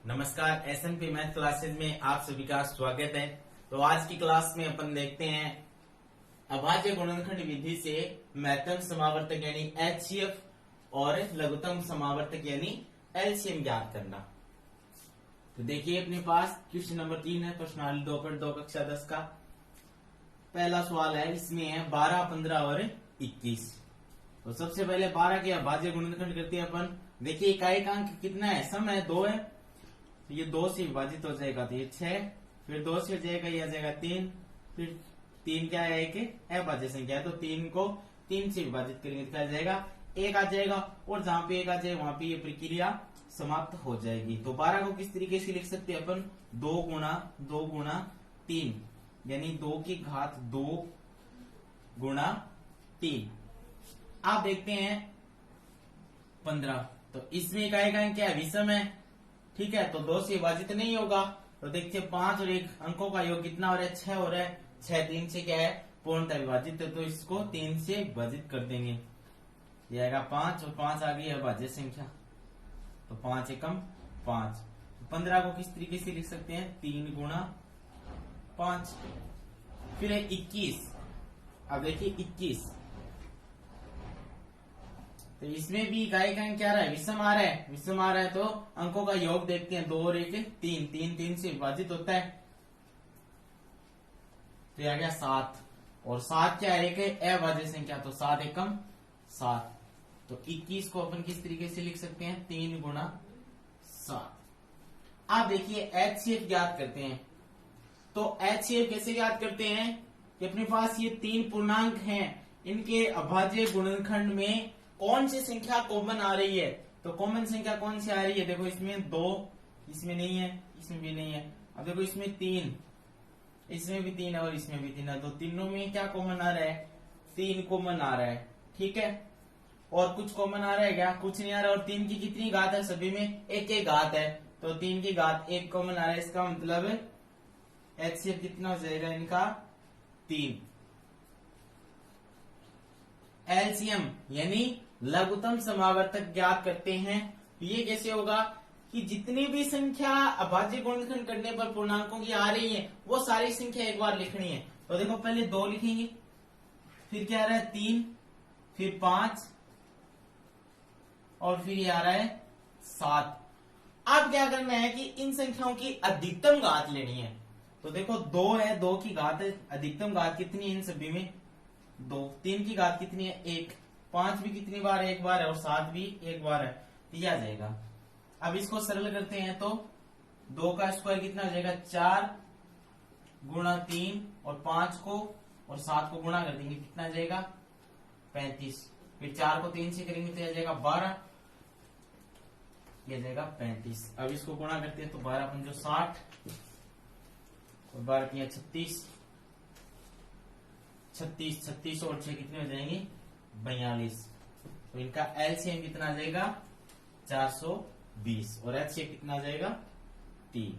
नमस्कार, S&P math classes में आप सभी का स्वागत है। तो आज की क्लास में अपन देखते हैं अभाज्य गुणनखंड विधि से महत्तम समावर्तक यानी एचसीएफ और लघुत्तम समावर्तक यानी एलसीएम ज्ञात करना। तो देखिए अपने पास क्वेश्चन नंबर 3 है, प्रश्नावली 2.2 कक्षा 10 का पहला सवाल है। इसमें है 12, 15 और 21। तो सबसे पहले 12 के अभाज्य गुणनखंड करते हैं अपन। देखिए इकाई का अंक कितना है, सम है 2 है, तो ये 2 से विभाजित हो जाएगा तो ये 6, फिर 2 से हो जाएगा ये आ जाएगा 3, फिर 3 क्या है एक अभाज्य संख्या है तो 3 को 3 से विभाजित करेंगे तो क्या आ जाएगा 1 आ जाएगा, और जहां पे 1 आ जाएगा वहां पे ये प्रक्रिया समाप्त हो जाएगी। तो 12 को किस तरीके से लिख सकते हैं अपन, 2 गुणा 3 यानी 2 की घात 2 गुणा 3। आप देखते हैं 15, तो इसमें इकाई का अंक क्या है, विषम है, ठीक है, तो 2 से विभाजित नहीं होगा। तो देखते हैं 5 और 1 अंकों का योग कितना हो रहा है, 6 हो रहा है। 6 3 से क्या है पूर्णतः विभाजित है, तो इसको 3 से विभाजित कर देंगे, ये आएगा 5 और 5 आ गई अभाज्य संख्या, तो 5 एकम 5। 15 को किस तरीके से लिख सकते हैं, 3 गुणा 5। फिर है 21। अब देखिए 21, तो इसमें भी इकाई का अंक क्या रहा है, विषम आ रहा है। विषम आ रहा है तो अंकों का योग देखते हैं, 2 और 1 3, 3 से विभाजित होता है तो यह आ गया 7, और 7 क्या है एक अभाज्य संख्या, तो 7 एकम 7। तो 21 को अपन किस तरीके से लिख सकते हैं, 3 गुणा 7। आप देखिए एचसीएफ ज्ञात करते हैं। तो एचसीएफ कैसे ज्ञात करते हैं कि अपने पास ये 3 पूर्णांक हैं, इनके अभाज्य गुणनखंड में कौन सी संख्या कॉमन आ रही है। तो कॉमन संख्या कौन सी आ रही है, देखो इसमें 2, इसमें नहीं है, इसमें भी नहीं है। अब देखो इसमें 3, इसमें भी 3 है और इसमें भी 3 है, तो तीनों में क्या कॉमन आ रहा है, 3 कॉमन आ रहा है, ठीक है। और कुछ कॉमन आ रहा है क्या, कुछ नहीं आ रहा। और 3 की कितनी घात है, सभी में एक एक घात है, तो 3 की घात 1 कॉमन आ रहा है। इसका मतलब एचसीएफ कितना हो जाएगा इनका, 3। एलसीएम यानी लघुत्तम समावर्तक ज्ञात करते हैं। ये कैसे होगा कि जितनी भी संख्या अभाज्य गुणनखंड करने पर पूर्णांकों की आ रही है वो सारी संख्या एक बार लिखनी है। तो देखो पहले 2 लिखेंगे, फिर क्या आ रहा है 3, फिर 5 और फिर ये आ रहा है 7। अब क्या करना है कि इन संख्याओं की अधिकतम घात लेनी है। तो देखो 2 है, 2 की घात है, अधिकतम घात कितनी है इन सभी में 2। 3 की घात कितनी है 1, 5 भी कितनी बार है, एक बार है, और 7 भी एक बार है, तो यह आ जाएगा। अब इसको सरल करते हैं तो 2 का स्क्वायर कितना हो जाएगा, 4 गुणा 3, और 5 को और 7 को गुणा कर देंगे, कितना आ जाएगा 35। फिर 4 को 3 से करेंगे तो यह आ जाएगा 12, यह जाएगा 35। अब इसको गुणा करते हैं तो 12 पंजो 60 और 12 तिया 36, 36 और 6 कितने हो जाएंगे 42। तो इनका एलसीएम कितना आ जाएगा 420, और एचसीएफ कितना आ जाएगा 3।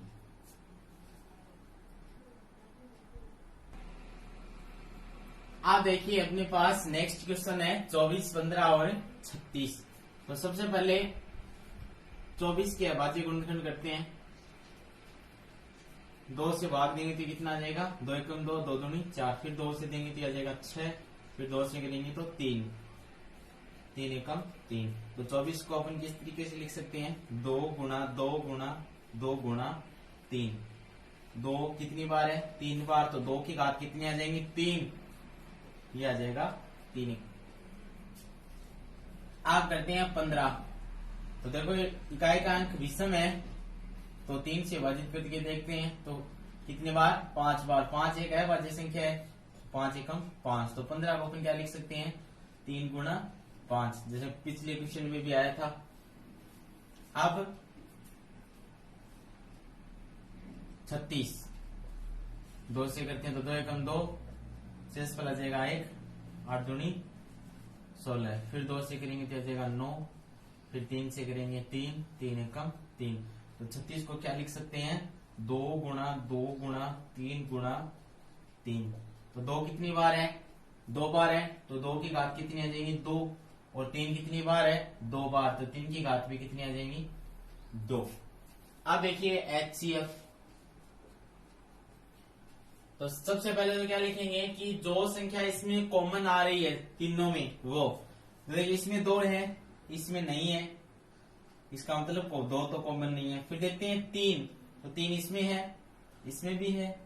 आप देखिए अपने पास नेक्स्ट क्वेश्चन है 24, 15 और 36। तो सबसे पहले 24 के अभाज्य गुणनखंड करते हैं। 2 से भाग देंगे तो कितना आ जाएगा, 2 एकम 2, 2 दूनी 4, फिर 2 से देंगे तो आ जाएगा 6, फिर 2 से करेंगे तो 3, 3 एकम 3। तो 24 को अपन किस तरीके से लिख सकते हैं, 2 गुणा 2 गुणा 2 गुणा 3। 2 कितनी बार है, 3 बार, तो 2 की घात कितनी आ जाएंगी 3, ये आ जाएगा 3। आप करते हैं 15। तो देखो इकाई का अंक विषम है, तो 3 से विभाजित करके देखते हैं तो कितनी बार, 5 बार। 5 एक अभाज्य संख्या है, 5 एकम 5। तो 15 को अपन क्या लिख सकते हैं, 3 गुणा 5, जैसे पिछले क्वेश्चन में भी आया था। अब 36, 2 से करते हैं तो 2 एकम 2, शेष पर आ जाएगा 1, 8 दूनी 16, फिर 2 से करेंगे तो आ जाएगा 9, फिर 3 से करेंगे 3, 3 एकम 3। तो 36 को क्या लिख सकते हैं, 2 गुणा 2 गुणा 3 गुणा 3। तो 2 कितनी बार है, 2 बार है, तो 2 की घात कितनी आ जाएगी 2, और 3 कितनी बार है, 2 बार, तो 3 की घात भी कितनी आ जाएंगी 2। अब देखिए HCF, तो सबसे पहले तो क्या लिखेंगे कि जो संख्या इसमें कॉमन आ रही है तीनों में वो, देखिए इसमें 2 है, इसमें नहीं है, इसका मतलब दो तो कॉमन नहीं है। फिर देखते हैं 3, तो 3 इसमें है, इसमें भी है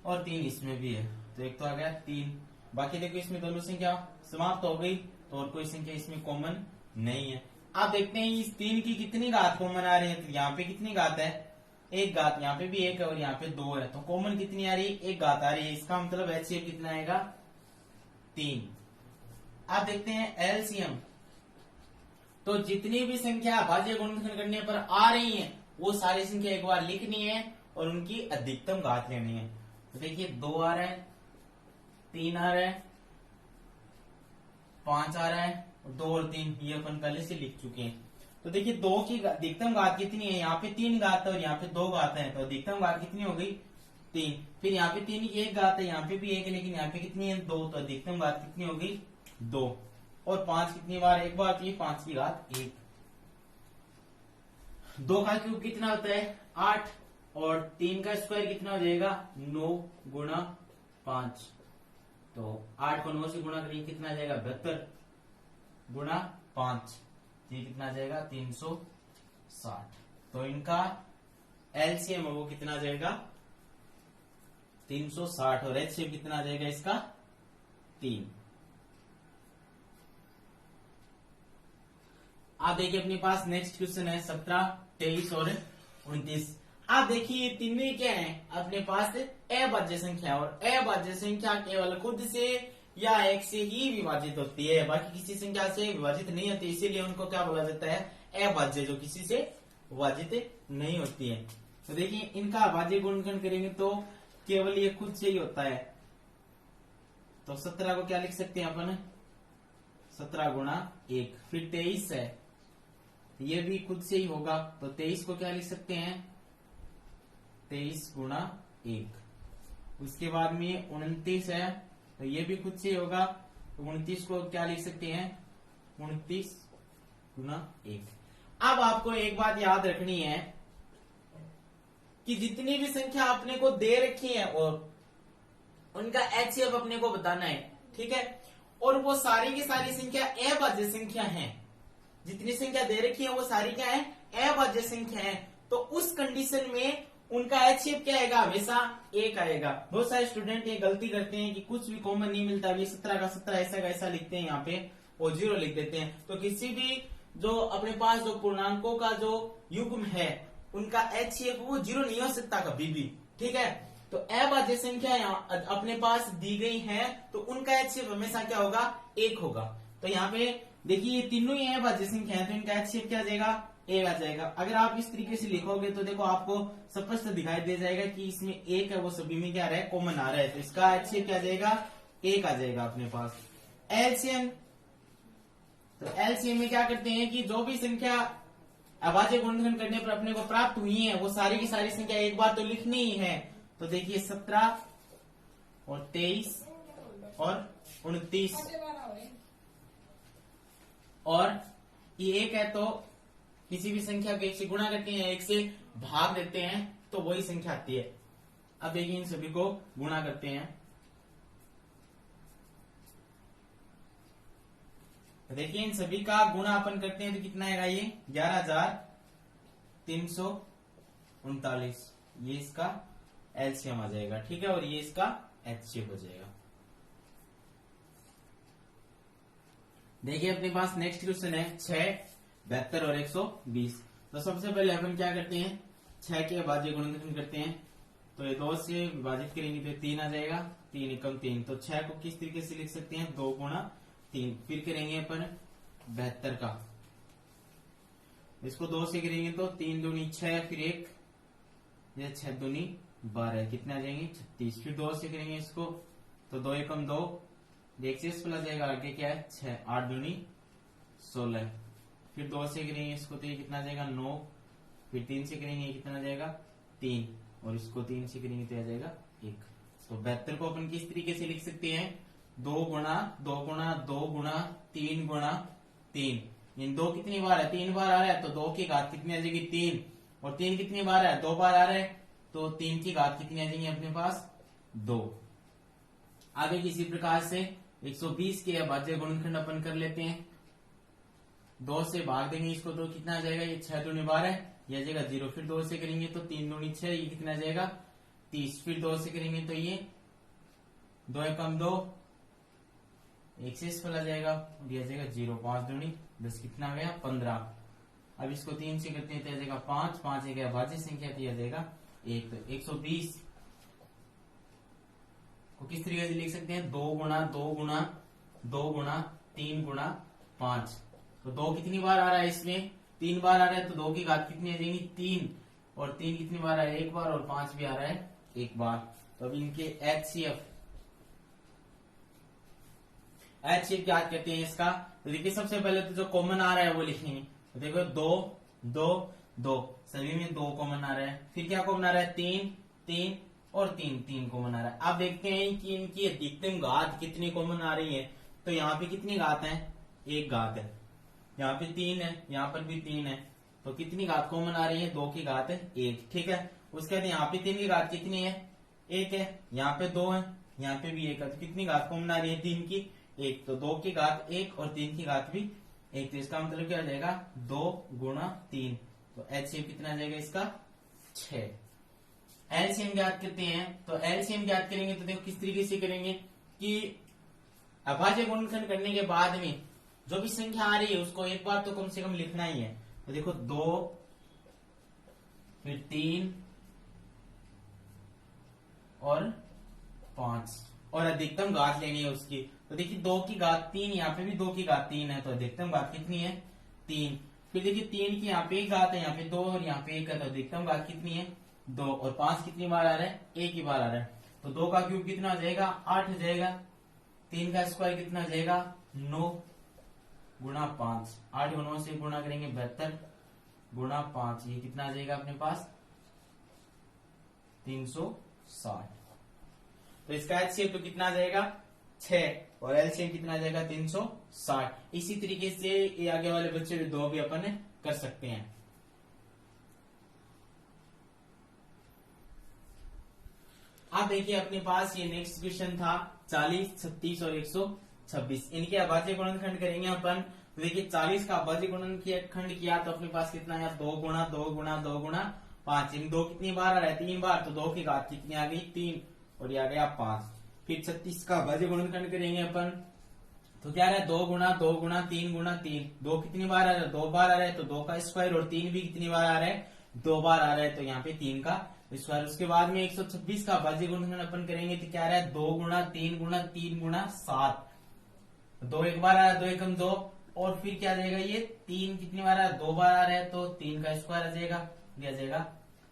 और 3 इसमें भी है, तो एक तो आ गया 3। बाकी देखो इसमें दोनों संख्या समाप्त हो गई, तो और कोई संख्या इसमें कॉमन नहीं है। आप देखते हैं इस 3 की कितनी घात कॉमन आ रही है, तो यहाँ पे कितनी घात है, 1 घात, यहाँ पे भी 1 है और यहाँ पे 2 है, तो कॉमन कितनी आ रही है, 1 घात आ रही है। इसका मतलब HCF कितना आएगा, 3। आप देखते हैं LCM, तो जितनी भी संख्या भाज्य गुणनखंड करने पर आ रही है वो सारी संख्या एक बार लिखनी है और उनकी अधिकतम घात लेनी है। तो देखिए 2 आ रहा है, 3 आ रहा है, 5 आ रहा है, 2 और 3 ये अपन पहले से लिख चुके हैं। तो देखिए 2 की अधिकतम घात कितनी है, यहाँ पे 3 घात है और यहाँ पे 2 घात है, तो अधिकतम घात कितनी हो गई, 3। फिर यहाँ पे 3 की 1 घात है, यहाँ पे भी 1 है, लेकिन यहाँ पे कितनी है, 2, तो अधिकतम घात कितनी होगी, 2। और 5 कितनी बार एक बार आती है, 5 की घात 1। 2 का क्यूब कितना होता है, 8, और 3 का स्क्वायर कितना हो जाएगा, 9 गुणा 5। तो 8 को 9 से गुणा करेंगे कितना आ जाएगा, 72 गुणा 5, ये कितना आ जाएगा, 360। तो इनका LCM वो कितना आ जाएगा, 360, और HCF कितना आ जाएगा इसका, 3। आप देखिए अपने पास नेक्स्ट क्वेश्चन है 17, 23 और 29। आप देखिए तीनों क्या है, अपने पास अभाज्य संख्या, और अभाज्य संख्या केवल खुद से या एक से ही विभाजित होती है, बाकी किसी संख्या से विभाजित नहीं होती, इसीलिए उनको क्या बोला जाता है, अभाज्य, जो किसी से विभाजित नहीं होती है। तो देखिए इनका अभाज्य गुणनखंड करेंगे तो केवल ये खुद से ही होता है, तो 17 को क्या लिख सकते हैं अपन, 17 गुणा 1। फिर 23 है, ये भी खुद से ही होगा, तो 23 को क्या लिख सकते हैं, 23 गुणा 1। उसके बाद में 29 है, तो ये भी खुद से ही होगा, तो 29 को क्या लिख सकते हैं, 29 गुणा 1। अब आपको एक बात याद रखनी है कि जितनी भी संख्या अपने को दे रखी है और उनका HCF अपने को बताना है, ठीक है, और वो सारी की सारी संख्या अभाज्य संख्या है, जितनी संख्या दे रखी है वो सारी क्या है, अभाज्य संख्या है। तो उस कंडीशन में उनका HCF क्या आएगा, हमेशा 1 आएगा। बहुत सारे स्टूडेंट ये गलती करते हैं कि कुछ भी कॉमन नहीं मिलता, अभी 17 का 17 ऐसा का ऐसा लिखते हैं यहाँ पे और 0 लिख देते हैं। तो किसी भी जो अपने पास जो पूर्णांकों का जो युग्म है उनका HCF वो 0 नहीं हो सकता कभी भी, ठीक है। तो अभाज्य संख्या यहाँ अपने पास दी गई है, तो उनका HCF हमेशा क्या होगा, 1 होगा। तो यहाँ पे देखिए ये तीनों ही अभाज्य संख्या है, तो इनका HCF क्या आ जाएगा, 1 आ जाएगा। अगर आप इस तरीके से लिखोगे तो देखो आपको स्पष्ट दिखाई दे जाएगा कि इसमें 1 है, वो सभी में क्या आ रहा है, कॉमन आ रहा है, तो इसका HCF क्या आ जाएगा, 1 आ जाएगा अपने पास। LCM, तो LCM में क्या करते हैं कि जो भी संख्या अभाज्य गुणनखंड करने पर अपने को प्राप्त हुई है वो सारी की सारी संख्या एक बार तो लिखनी ही है। तो देखिए 17 और 23 और 29 और ये 1 है, तो किसी भी संख्या को 1 से गुणा करते हैं, 1 से भाग देते हैं, तो वही संख्या आती है। अब देखिए इन सभी को गुणा करते हैं, देखिए इन सभी का गुणा अपन करते हैं तो कितना आएगा, ये 11,339, ये इसका LCM आ जाएगा, ठीक है, और ये इसका HCF हो जाएगा। देखिए अपने पास नेक्स्ट क्वेश्चन है 6, 72 और 120। तो सबसे पहले अपन क्या करते हैं, 6 के अभाज्य गुणनखंड करते हैं, तो ये 2 से विभाजित करेंगे तो 3 आ जाएगा, 3 एकम 3। तो 6 को किस तरीके से लिख सकते हैं, 2 गुणा 3। फिर करेंगे अपन 72 का, इसको 2 से करेंगे तो 3 दूनी 6, फिर 1, ये 6 दूनी 12, कितने आ जाएंगे, 36। फिर 2 से करेंगे इसको तो 2 एकम 2, एक्सेस प्लस जाएगा, आगे क्या है 6, 8 दूनी 16। फिर 2 से करेंगे इसको तो ये कितना आ जाएगा 9। फिर 3 से करेंगे कितना आ जाएगा 3, और इसको 3 से करेंगे तो आ जाएगा 1। तो 72 को अपन किस तरीके से लिख सकते हैं, 2 गुणा 2 गुणा 2 गुणा 3 गुणा 3। इन 2 कितनी बार है, 3 बार आ रहा है, तो 2 की घात कितनी आ जाएगी 3, और 3 कितनी बार है, 2 बार आ रहा है, तो 3 की घात कितनी आ जाएंगी अपने पास, 2। आगे किसी प्रकार से 120 के अभाज्य गुणनखंड अपन कर लेते हैं। 2 से भाग देंगे इसको तो कितना आ जाएगा, ये 6 दूनी 12 ये आ जाएगा 0। फिर 2 से करेंगे तो 3 दूनी 6, ये कितना आ जाएगा 30। फिर 2 से करेंगे तो ये 2 एकम 2, 1 से इसको आ जाएगा और ये आ जाएगा 0। 5 दूनी 10, कितना आ गया 15। अब इसको 3 से करते हैं तो आ जाएगा 5, 5 एक अभाज्य संख्या तो आ जाएगा 1। तो 120 को किस तरीके से लिख सकते हैं, 2 गुणा 2 गुणा 2 गुणा 3 गुणा 5। तो 2 कितनी बार आ रहा है, इसमें 3 बार आ रहा है, तो 2 की घात कितनी आ जाएगी 3, और 3 कितनी बार आ रहा है, 1 बार, और 5 भी आ रहा है 1 बार। तो अब इनके HCF याद करते हैं इसका। तो देखिए सबसे पहले तो जो कॉमन आ रहा है वो लिखेंगे। तो देखो 2 2 2 सभी में 2 कॉमन आ रहा है। फिर क्या कॉमन आ रहा है, 3 3 और 3 3 कॉमन आ रहा है। अब देखते हैं कि इनकी अधिकतम घात कितनी कॉमन आ रही है। तो यहाँ पे कितनी घात है, 1 घात है, यहाँ पे 3 है, यहाँ पर भी 3 है, तो कितनी घात कॉमन आ रही है, 2 की घात है 1। ठीक है, उसके बाद यहाँ पे 3 की घात कितनी है, 1 है, यहाँ पे 2 है, यहाँ पे भी 1 है, तो कितनी घात कॉमन आ रही है 3 की 1। तो 2 की घात 1 और 3 की घात भी 1। तो इसका मतलब क्या हो जाएगा, 2 गुणा 3। तो HCF कितना आ जाएगा इसका, 6। LCM ज्ञात करते हैं। तो LCM ज्ञात करेंगे तो देखो किस तरीके से करेंगे कि अभाज्य गुणनखंड करने के बाद में जो भी संख्या आ रही है उसको एक बार तो कम से कम लिखना ही है। तो देखो 2 फिर 3 और 5 और अधिकतम घात लेनी है उसकी। तो देखिए 2 की घात 3, यहाँ पे भी 2 की घात 3 है, तो अधिकतम घात कितनी है 3। फिर देखिए 3 की यहाँ पे 1 घात है, यहाँ पे 2 और यहाँ पे 1 है, तो अधिकतम घात कितनी है 2। और 5 कितनी बार आ रहा है, 1 ही बार आ रहा है। तो 2 का क्यूब कितना हो जाएगा, 8 हो जाएगा। 3 का स्क्वायर कितना हो जाएगा, 9 गुणा 5। 8 को 9 से गुणा करेंगे 72 गुणा 5, ये कितना आ जाएगा अपने पास 360। तो इसका HCF तो कितना आ जाएगा 6 और LCM कितना आ जाएगा 360। इसी तरीके से ये आगे वाले बच्चे भी 2 भी अपन कर सकते हैं। अब देखिए अपने पास ये नेक्स्ट क्वेश्चन था 40, 36 और 126। इनके अभाज्य गुणनखंड करेंगे अपन। तो देखिए 40 का अभाज्य गुणनखंड किया तो अपने पास कितना आया, 2 गुणा 2 गुणा 2 गुणा 5। इन 2 कितनी बार आ रहा है, 3 बार, तो 2 की घात कितनी आ गई 3 और ये आ गया 5। फिर 36 का अभाज्य गुणनखंड करेंगे अपन। तो क्या आ रहा है, 2 गुणा 2 गुणा 3 गुणा 3। 2 कितनी बार आ रहा है, 2 बार आ रहा है, तो 2 का स्क्वायर, और 3 भी कितनी बार आ रहा है 2 बार आ रहा है, तो यहाँ पे 3 का स्क्वायर। उसके बाद में 126 का अभाज्य गुणनखंड अपन करेंगे तो क्या आ रहा है, 2 गुणा 3 गुणा 3 गुणा 7। 2 एक बार आ रहा है, 2 एकम 2, और फिर क्या आ जाएगा, ये 3 कितनी बार आ रहा है, 2 बार आ रहा है, तो 3 का स्क्वायर आ जाएगा, ये आ जाएगा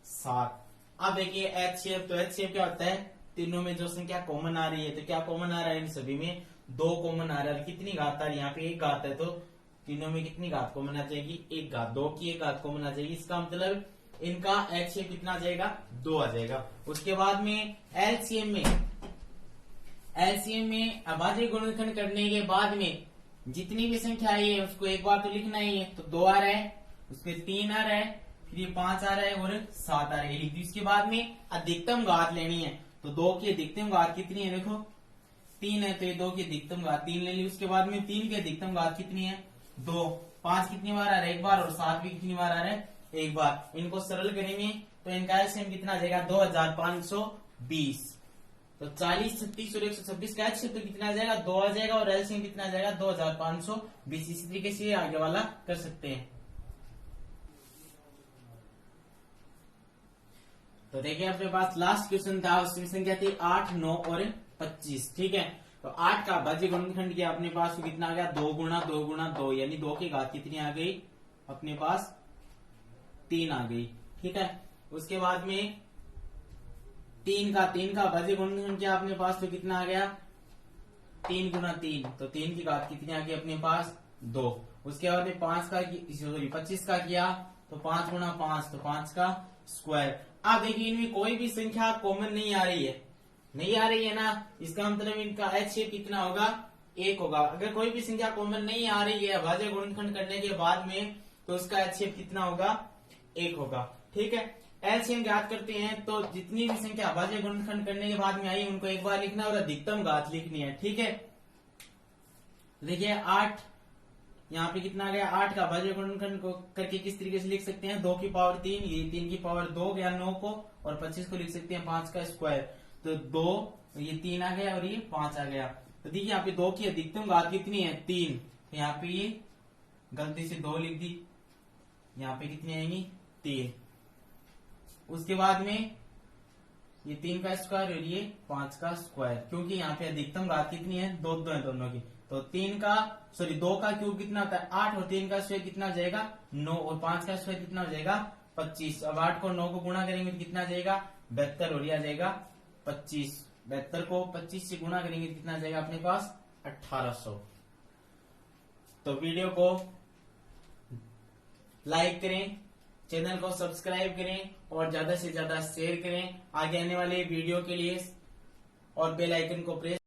7। अब देखिए HCF। तो HCF क्या होता है, तीनों में जो संख्या कॉमन आ रही है, तो क्या कॉमन आ रहा है, इन सभी में 2 कॉमन आ रहा है। कितनी घात आ रही है, यहाँ पे 1 घात है, तो तीनों में कितनी घात कॉमन आ जाएगी, 1 घात। 2 की 1 घात कॉमन आ जाएगी। इसका मतलब इनका HCF कितना आ जाएगा, 2 आ जाएगा। उसके बाद में LCM में अभाज्य गुणनखंड करने के बाद में जितनी भी संख्या आई है उसको एक बार तो लिखना ही है। तो 2 आ रहा है, उसके 3 आ रहा है, फिर ये 5 आ रहा है और 7 आ रहा है। इसके बाद में अधिकतम घात लेनी है। तो 2 की अधिकतम घात कितनी है, देखो 3 है, तो ये 2 की अधिकतम घात 3 ले ली। उसके बाद में 3 की अधिकतम घात कितनी है 2। 5 कितनी बार आ रहा है, 1 बार, और 7 भी कितनी बार आ रहा है 1 बार। इनको सरल करेंगे तो इनका LCM कितना आ जाएगा 2520। तो 40, 36 और 126 का HCF तो कितना आ जाएगा 2 आ जाएगा, और LCM कितना आ जाएगा 2520। इसी तरीके से आगे वाला कर सकते हैं। तो देखिए अपने पास लास्ट क्वेश्चन था, उसमें संख्या थी 8, 9 और 25। ठीक है, तो 8 का अभाज्य गुणनखंड किया अपने पास, तो कितना आ गया 2 गुणा 2 गुणा 2, यानी 2 की घात कितनी आ गई अपने पास 3 आ गई। ठीक है, उसके बाद में 3 का अभाज्य गुणनखंड किया अपने पास, तो कितना आ गया 3 गुणा 3, तो 3 की घात कितनी आ गई अपने पास 2। उसके बाद में 25 का किया तो 5 गुणा 5, तो 5 का स्क्वायर। अब देखिए इनमें कोई भी संख्या कॉमन नहीं आ रही है ना, इसका मतलब इनका HCF कितना होगा 1 होगा। अगर कोई भी संख्या कॉमन नहीं आ रही है अभाज्य गुणनखंड करने के बाद में, तो उसका HCF कितना होगा 1 होगा। ठीक है। एलसीएम ज्ञात करते हैं तो जितनी भी संख्या अभाज्य गुणनखंड करने के बाद में आई उनको एक बार लिखना और अधिकतम घात लिखनी है, ठीक है। देखिए 8 यहाँ पे कितना आ गया, 8 का अभाज्य गुणनखंड को करके किस तरीके से लिख सकते हैं, 2 की पावर 3, ये 3 की पावर 2 गया 9 को, और 25 को लिख सकते हैं 5 का स्क्वायर। तो 2 ये 3 आ गया और ये 5 आ गया। तो देखिए यहाँ पे 2 की अधिकतम घात कितनी है, 3। तो यहाँ पे ये गलती से 2 लिख दी, यहाँ पे कितनी आएंगी 3। उसके बाद में ये 3 का स्क्वायर और ये 5 का स्क्वायर, क्योंकि यहाँ पे अधिकतम घात कितनी है, 2 2 है दोनों की। तो 2 का क्यूब कितना होता है 8, और 3 का स्क्वायर कितना हो जाएगा 9, और 5 का स्क्वायर कितना हो जाएगा 25। अब 8 को 9 को गुणा करेंगे तो कितना आ जाएगा 72, और ये आ जाएगा 25। 72 को 25 से गुणा करेंगे तो कितना आ जाएगा अपने पास 1800। तो वीडियो को लाइक करें, चैनल को सब्सक्राइब करें और ज्यादा से ज्यादा शेयर करें आगे आने वाले वीडियो के लिए, और बेल आइकन को प्रेस